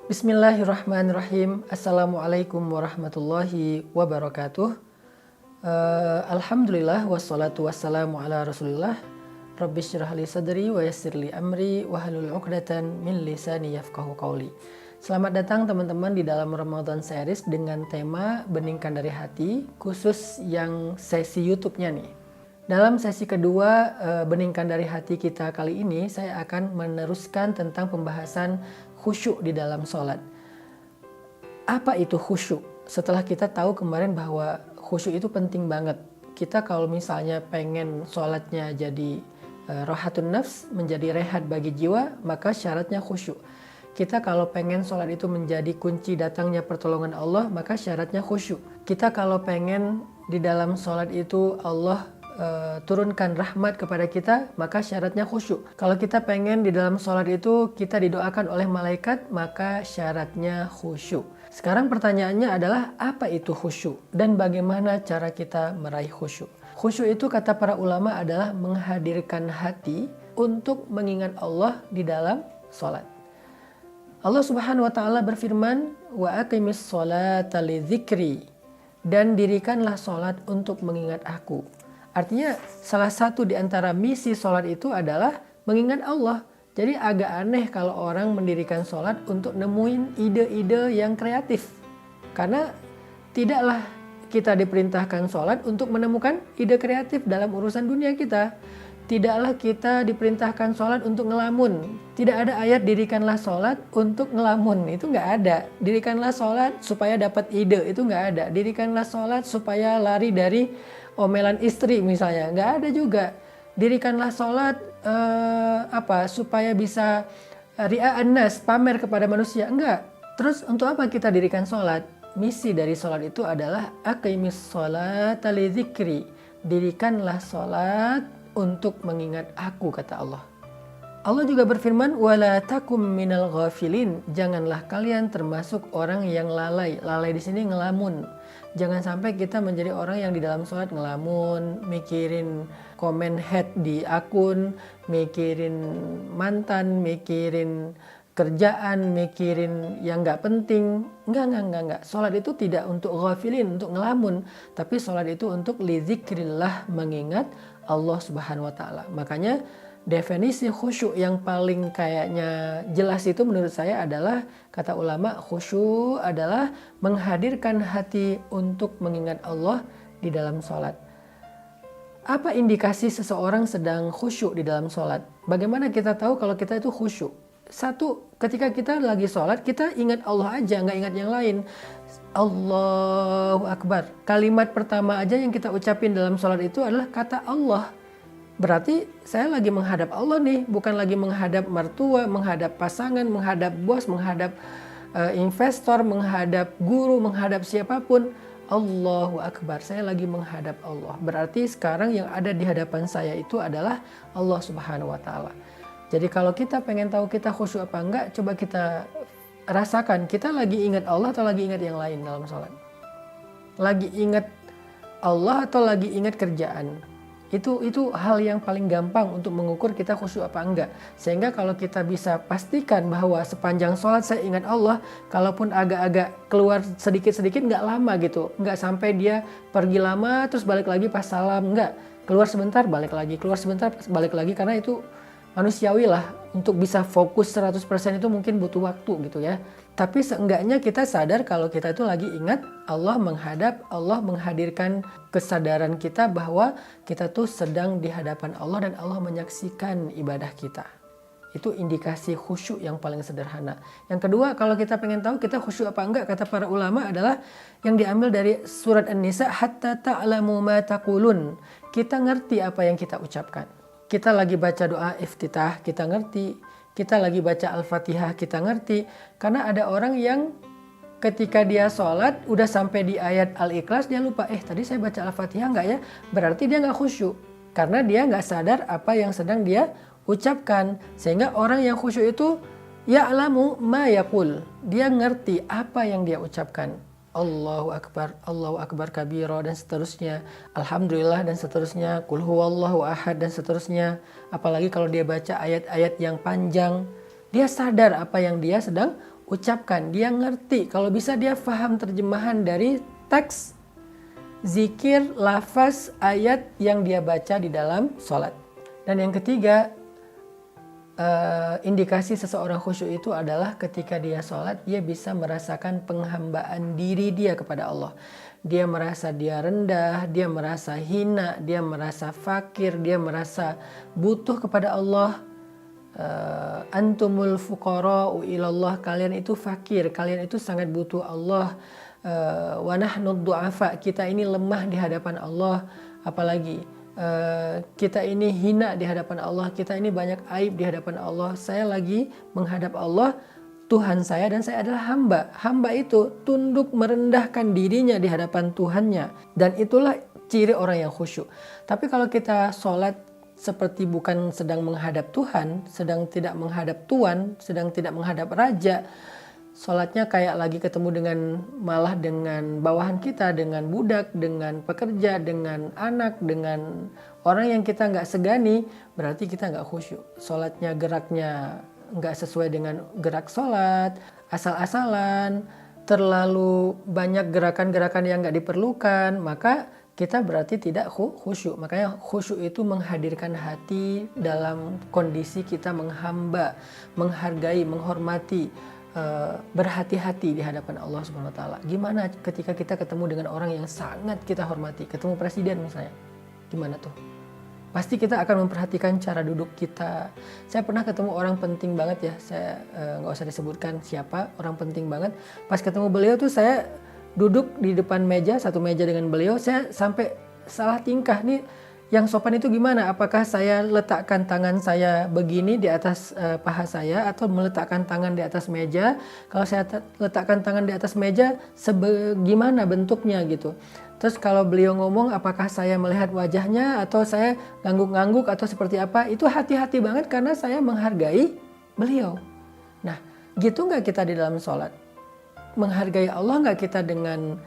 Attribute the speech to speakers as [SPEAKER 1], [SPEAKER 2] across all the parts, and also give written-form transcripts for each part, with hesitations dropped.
[SPEAKER 1] Bismillahirrahmanirrahim. Assalamualaikum warahmatullahi wabarakatuh. Alhamdulillah wassalatu wassalamu ala rasulillah. Rabbi syrah li sadri wa yassir li amri wahlul 'uqdatan min lisani yafqahu qawli. Selamat datang teman-teman di dalam Ramadan Series dengan tema Beningkan dari Hati, khusus yang sesi YouTube-nya nih. Dalam sesi kedua Beningkan dari Hati kita kali ini, saya akan meneruskan tentang pembahasan khusyuk di dalam sholat. Apa itu khusyuk? Setelah kita tahu kemarin bahwa khusyuk itu penting banget. Kita kalau misalnya pengen sholatnya jadi rohatun nafs, menjadi rehat bagi jiwa, maka syaratnya khusyuk. Kita kalau pengen sholat itu menjadi kunci datangnya pertolongan Allah, maka syaratnya khusyuk. Kita kalau pengen di dalam sholat itu Allah turunkan rahmat kepada kita, maka syaratnya khusyuk. Kalau kita pengen di dalam sholat itu kita didoakan oleh malaikat, maka syaratnya khusyuk. Sekarang pertanyaannya adalah apa itu khusyuk dan bagaimana cara kita meraih khusyuk? Khusyuk itu kata para ulama adalah menghadirkan hati untuk mengingat Allah di dalam sholat. Allah Subhanahu wa taala berfirman, "Wa aqimis sholata lidzikri," dan dirikanlah sholat untuk mengingat aku. Artinya salah satu di antara misi sholat itu adalah mengingat Allah. Jadi agak aneh kalau orang mendirikan sholat untuk nemuin ide-ide yang kreatif. Karena tidaklah kita diperintahkan sholat untuk menemukan ide kreatif dalam urusan dunia kita. Tidaklah kita diperintahkan sholat untuk ngelamun. Tidak ada ayat dirikanlah sholat untuk ngelamun. Itu nggak ada. Dirikanlah sholat supaya dapat ide. Itu nggak ada. Dirikanlah sholat supaya lari dari omelan istri misalnya, nggak ada juga. Dirikanlah sholat supaya bisa ria'an nas, pamer kepada manusia, enggak. Terus untuk apa kita dirikan sholat? Misi dari sholat itu adalah aqimis sholata lidzikri, dirikanlah sholat untuk mengingat aku, kata Allah. Allah juga berfirman, wala takum minal ghafilin, janganlah kalian termasuk orang yang lalai. Lalai di sini ngelamun. Jangan sampai kita menjadi orang yang di dalam sholat ngelamun, mikirin komen head di akun, mikirin mantan, mikirin kerjaan, mikirin yang nggak penting. Enggak. Sholat itu tidak untuk ghafilin, untuk ngelamun, tapi sholat itu untuk lidzikrillah, mengingat Allah Subhanahu wa taala. Makanya definisi khusyuk yang paling kayaknya jelas itu menurut saya adalah, kata ulama, khusyuk adalah menghadirkan hati untuk mengingat Allah di dalam sholat. Apa indikasi seseorang sedang khusyuk di dalam sholat? Bagaimana kita tahu kalau kita itu khusyuk? Satu, ketika kita lagi sholat, kita ingat Allah aja, nggak ingat yang lain. Allahu Akbar. Kalimat pertama aja yang kita ucapin dalam sholat itu adalah kata Allah. Berarti saya lagi menghadap Allah nih, bukan lagi menghadap mertua, menghadap pasangan, menghadap bos, menghadap investor, menghadap guru, menghadap siapapun. Allahu Akbar, saya lagi menghadap Allah. Berarti sekarang yang ada di hadapan saya itu adalah Allah Subhanahu wa taala. Jadi kalau kita pengen tahu kita khusyuk apa enggak, coba kita rasakan kita lagi ingat Allah atau lagi ingat yang lain dalam sholat. Lagi ingat Allah atau lagi ingat kerjaan. Itu hal yang paling gampang untuk mengukur kita khusyuk apa enggak. Sehingga kalau kita bisa pastikan bahwa sepanjang sholat saya ingat Allah, kalaupun agak-agak keluar sedikit-sedikit nggak lama gitu. Nggak sampai dia pergi lama terus balik lagi pas salam, nggak. Keluar sebentar balik lagi, keluar sebentar balik lagi, karena itu manusiawi lah. Untuk bisa fokus 100% itu mungkin butuh waktu gitu ya. Tapi seenggaknya kita sadar kalau kita itu lagi ingat Allah, menghadap Allah, menghadirkan kesadaran kita bahwa kita tuh sedang di hadapan Allah dan Allah menyaksikan ibadah kita. Itu indikasi khusyuk yang paling sederhana. Yang kedua, kalau kita pengen tahu kita khusyuk apa enggak, kata para ulama adalah yang diambil dari surat An-Nisa, hatta ta'lamu ma taqulun. Kita ngerti apa yang kita ucapkan. Kita lagi baca doa iftitah, kita ngerti. Kita lagi baca Al-Fatihah, kita ngerti. Karena ada orang yang ketika dia sholat, udah sampai di ayat Al-Ikhlas, dia lupa, tadi saya baca Al-Fatihah nggak ya? Berarti dia nggak khusyuk. Karena dia nggak sadar apa yang sedang dia ucapkan. Sehingga orang yang khusyuk itu, ya'lamu ma yaqul. Dia ngerti apa yang dia ucapkan. Allahu Akbar kabira dan seterusnya, Alhamdulillah dan seterusnya, Qul huwallahu ahad dan seterusnya. Apalagi kalau dia baca ayat-ayat yang panjang, dia sadar apa yang dia sedang ucapkan, dia ngerti. Kalau bisa dia faham terjemahan dari teks, zikir, lafaz, ayat yang dia baca di dalam sholat. Dan yang ketiga, indikasi seseorang khusyuk itu adalah ketika dia sholat, dia bisa merasakan penghambaan diri dia kepada Allah. Dia merasa dia rendah, dia merasa hina, dia merasa fakir, dia merasa butuh kepada Allah. Antumul fuqara'u ilallah, kalian itu fakir, kalian itu sangat butuh Allah. Wa nahnu du'afa, kita ini lemah di hadapan Allah. Apalagi kita ini hina di hadapan Allah, kita ini banyak aib di hadapan Allah. Saya lagi menghadap Allah, Tuhan saya, dan saya adalah hamba. Hamba itu tunduk merendahkan dirinya di hadapan Tuhannya, dan itulah ciri orang yang khusyuk. Tapi kalau kita sholat seperti bukan sedang menghadap Tuhan, sedang tidak menghadap Tuan, sedang tidak menghadap Raja, sholatnya kayak lagi ketemu malah dengan bawahan kita, dengan budak, dengan pekerja, dengan anak, dengan orang yang kita nggak segani, berarti kita nggak khusyuk. Sholatnya geraknya nggak sesuai dengan gerak sholat, asal-asalan, terlalu banyak gerakan-gerakan yang nggak diperlukan, maka kita berarti tidak khusyuk. Makanya khusyuk itu menghadirkan hati dalam kondisi kita menghamba, menghargai, menghormati, berhati-hati di hadapan Allah Subhanahu wa taala. Gimana ketika kita ketemu dengan orang yang sangat kita hormati, ketemu presiden misalnya. Gimana tuh? Pasti kita akan memperhatikan cara duduk kita. Saya pernah ketemu orang penting banget ya, saya nggak usah disebutkan siapa, orang penting banget. Pas ketemu beliau tuh saya duduk di depan meja, satu meja dengan beliau, saya sampai salah tingkah nih. Yang sopan itu gimana? Apakah saya letakkan tangan saya begini di atas paha saya, atau meletakkan tangan di atas meja? Kalau saya letakkan tangan di atas meja, gimana bentuknya gitu. Terus kalau beliau ngomong, apakah saya melihat wajahnya, atau saya ngangguk-ngangguk, atau seperti apa? Itu hati-hati banget karena saya menghargai beliau. Nah, gitu nggak kita di dalam sholat? Menghargai Allah nggak kita dengan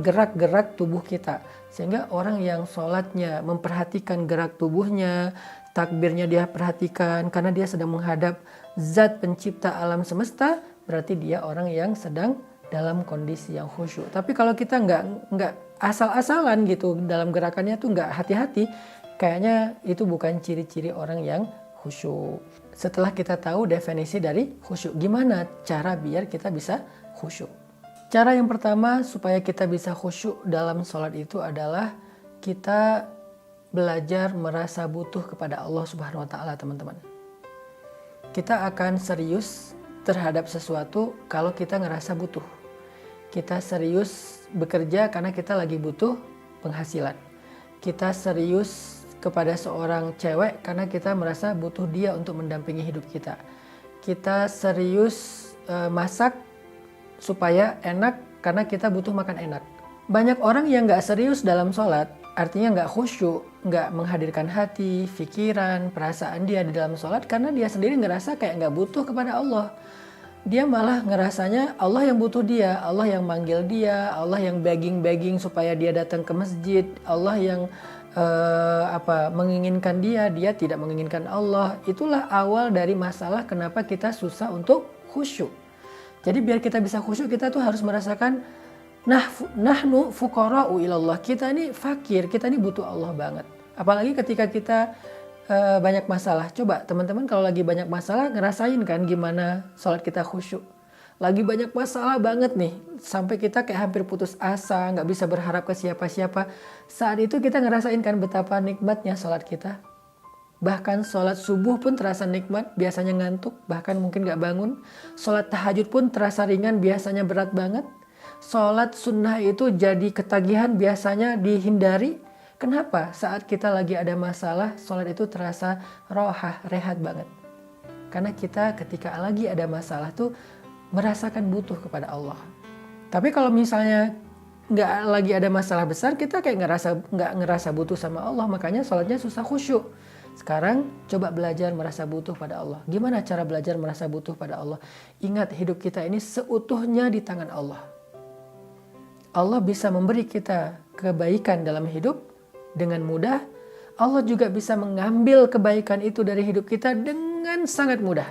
[SPEAKER 1] gerak-gerak tubuh kita, sehingga orang yang sholatnya memperhatikan gerak tubuhnya, takbirnya dia perhatikan karena dia sedang menghadap zat pencipta alam semesta, berarti dia orang yang sedang dalam kondisi yang khusyuk. Tapi kalau kita nggak asal-asalan gitu dalam gerakannya tuh, nggak hati-hati, kayaknya itu bukan ciri-ciri orang yang khusyuk. Setelah kita tahu definisi dari khusyuk, gimana cara biar kita bisa khusyuk? Cara yang pertama supaya kita bisa khusyuk dalam sholat itu adalah kita belajar merasa butuh kepada Allah Subhanahu wa taala, teman-teman. Kita akan serius terhadap sesuatu kalau kita ngerasa butuh. Kita serius bekerja karena kita lagi butuh penghasilan. Kita serius kepada seorang cewek karena kita merasa butuh dia untuk mendampingi hidup kita. Kita serius masak supaya enak karena kita butuh makan enak. Banyak orang yang gak serius dalam sholat, artinya gak khusyuk, gak menghadirkan hati, pikiran, perasaan dia di dalam sholat karena dia sendiri ngerasa kayak gak butuh kepada Allah. Dia malah ngerasanya Allah yang butuh dia, Allah yang manggil dia, Allah yang begging supaya dia datang ke masjid, Allah yang menginginkan dia tidak menginginkan Allah. Itulah awal dari masalah kenapa kita susah untuk khusyuk. Jadi biar kita bisa khusyuk, kita tuh harus merasakan nahnu fuqara'u ilallah. Kita ini fakir, kita ini butuh Allah banget. Apalagi ketika kita banyak masalah. Coba teman-teman kalau lagi banyak masalah ngerasain kan gimana sholat kita khusyuk. Lagi banyak masalah banget nih, sampai kita kayak hampir putus asa, gak bisa berharap ke siapa-siapa. Saat itu kita ngerasain kan betapa nikmatnya sholat kita. Bahkan sholat subuh pun terasa nikmat, biasanya ngantuk, bahkan mungkin gak bangun. Sholat tahajud pun terasa ringan, biasanya berat banget. Sholat sunnah itu jadi ketagihan, biasanya dihindari. Kenapa? Saat kita lagi ada masalah, sholat itu terasa rohah, rehat banget. Karena kita ketika lagi ada masalah tuh merasakan butuh kepada Allah. Tapi kalau misalnya gak lagi ada masalah besar, kita kayak gak ngerasa butuh sama Allah, makanya sholatnya susah khusyuk. Sekarang coba belajar merasa butuh pada Allah. Gimana cara belajar merasa butuh pada Allah? Ingat, hidup kita ini seutuhnya di tangan Allah. Allah bisa memberi kita kebaikan dalam hidup dengan mudah. Allah juga bisa mengambil kebaikan itu dari hidup kita dengan sangat mudah.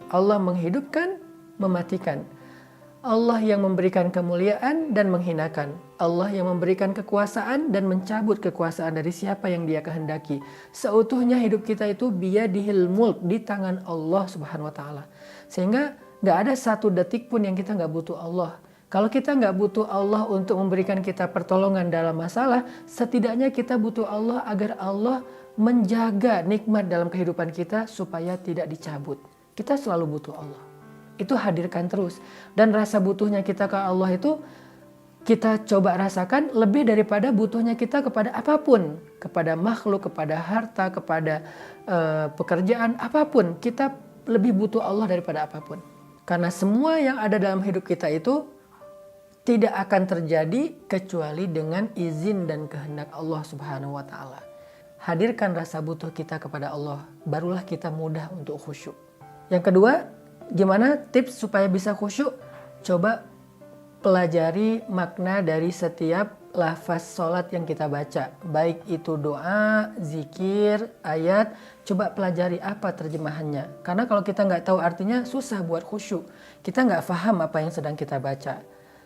[SPEAKER 1] Allah menghidupkan, mematikan. Allah yang memberikan kemuliaan dan menghinakan. Allah yang memberikan kekuasaan dan mencabut kekuasaan dari siapa yang Dia kehendaki. Seutuhnya hidup kita itu biyadihil mulk, di tangan Allah Subhanahu wa taala. Sehingga nggak ada satu detik pun yang kita nggak butuh Allah. Kalau kita nggak butuh Allah untuk memberikan kita pertolongan dalam masalah, setidaknya kita butuh Allah agar Allah menjaga nikmat dalam kehidupan kita supaya tidak dicabut. Kita selalu butuh Allah. Itu hadirkan terus. Dan rasa butuhnya kita ke Allah itu kita coba rasakan lebih daripada butuhnya kita kepada apapun. Kepada makhluk, kepada harta, kepada pekerjaan, apapun. Kita lebih butuh Allah daripada apapun. Karena semua yang ada dalam hidup kita itu tidak akan terjadi kecuali dengan izin dan kehendak Allah Subhanahu wa taala. Hadirkan rasa butuh kita kepada Allah, barulah kita mudah untuk khusyuk. Yang kedua, gimana tips supaya bisa khusyuk? Coba pelajari makna dari setiap lafaz sholat yang kita baca. Baik itu doa, zikir, ayat. Coba pelajari apa terjemahannya. Karena kalau kita nggak tahu artinya susah buat khusyuk. Kita nggak paham apa yang sedang kita baca.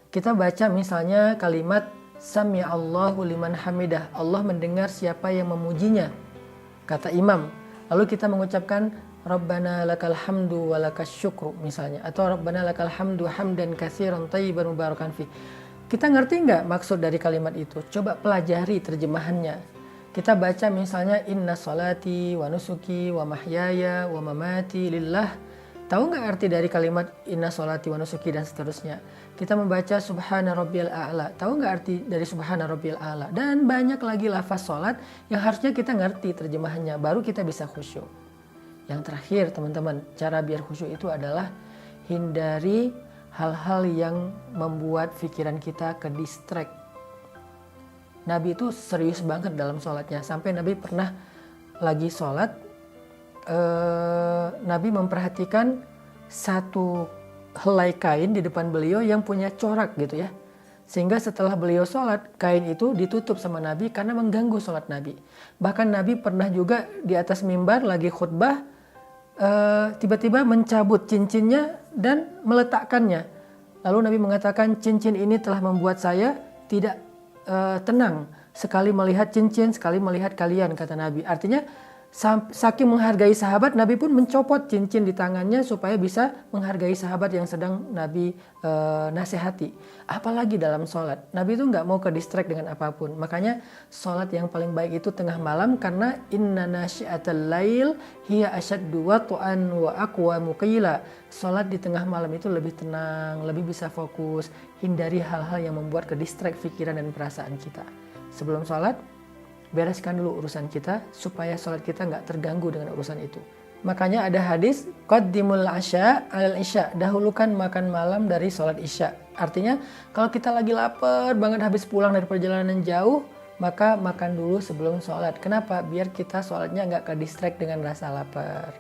[SPEAKER 1] Kita baca misalnya kalimat Sami'allahu liman hamidah. Allah mendengar siapa yang memujinya. Kata imam. Lalu kita mengucapkan Rabbana lakal hamdu wa lakas syukru misalnya. Atau Rabbana lakal hamdu hamdan katsiran thayyiban mubarakan fi. Kita ngerti nggak maksud dari kalimat itu? Coba pelajari terjemahannya. Kita baca misalnya inna sholati wa nusuki wa mahyaya wa mamati lillah. Tahu nggak arti dari kalimat inna sholati wa nusuki dan seterusnya? Kita membaca subhana rabbiyal a'la. Tahu nggak arti dari subhana rabbiyal a'la? Dan banyak lagi lafaz sholat yang harusnya kita ngerti terjemahannya. Baru kita bisa khusyuk. Yang terakhir teman-teman, cara biar khusyuk itu adalah hindari hal-hal yang membuat pikiran kita ke distract. Nabi itu serius banget dalam sholatnya. Sampai Nabi pernah lagi sholat, Nabi memperhatikan satu helai kain di depan beliau yang punya corak gitu ya. Sehingga setelah beliau sholat, kain itu ditutup sama Nabi karena mengganggu sholat Nabi. Bahkan Nabi pernah juga di atas mimbar lagi khutbah, tiba-tiba mencabut cincinnya dan meletakkannya. Lalu Nabi mengatakan, cincin ini telah membuat saya tidak tenang. Sekali melihat cincin, sekali melihat kalian, kata Nabi. Artinya saking menghargai sahabat, Nabi pun mencopot cincin di tangannya supaya bisa menghargai sahabat yang sedang Nabi nasihati. Apalagi dalam sholat, Nabi itu nggak mau ke distract dengan apapun. Makanya sholat yang paling baik itu tengah malam, karena inna nasyi'atal lail hiya asyaddu wat'an wa aqwamu qila. Sholat di tengah malam itu lebih tenang, lebih bisa fokus, hindari hal-hal yang membuat ke distract pikiran dan perasaan kita. Sebelum sholat, bereskan dulu urusan kita supaya sholat kita nggak terganggu dengan urusan itu. Makanya ada hadis qaddimul asya alal isya, dahulukan makan malam dari sholat isya. Artinya kalau kita lagi lapar banget habis pulang dari perjalanan jauh, maka makan dulu sebelum sholat. Kenapa? Biar kita sholatnya nggak ke distract dengan rasa lapar.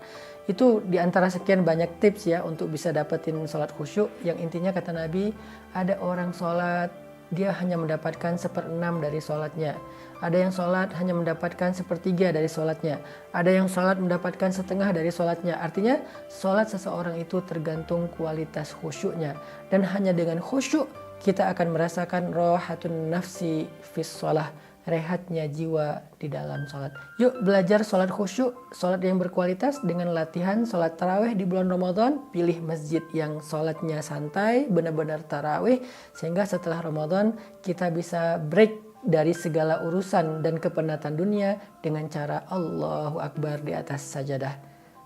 [SPEAKER 1] Itu diantara sekian banyak tips ya untuk bisa dapetin sholat khusyuk. Yang intinya kata Nabi, ada orang sholat dia hanya mendapatkan 1/6 dari sholatnya. Ada yang sholat hanya mendapatkan 1/3 dari sholatnya. Ada yang sholat mendapatkan 1/2 dari sholatnya. Artinya sholat seseorang itu tergantung kualitas khusyuknya. Dan hanya dengan khusyuk kita akan merasakan rohatun nafsi fis sholah, rehatnya jiwa di dalam sholat. Yuk belajar sholat khusyuk, sholat yang berkualitas dengan latihan sholat tarawih di bulan Ramadan. Pilih masjid yang sholatnya santai, benar-benar tarawih. Sehingga setelah Ramadan kita bisa break dari segala urusan dan kepenatan dunia dengan cara Allahu Akbar di atas sajadah.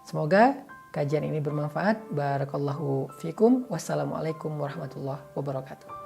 [SPEAKER 1] Semoga kajian ini bermanfaat. Barakallahu fikum. Wassalamualaikum warahmatullahi wabarakatuh.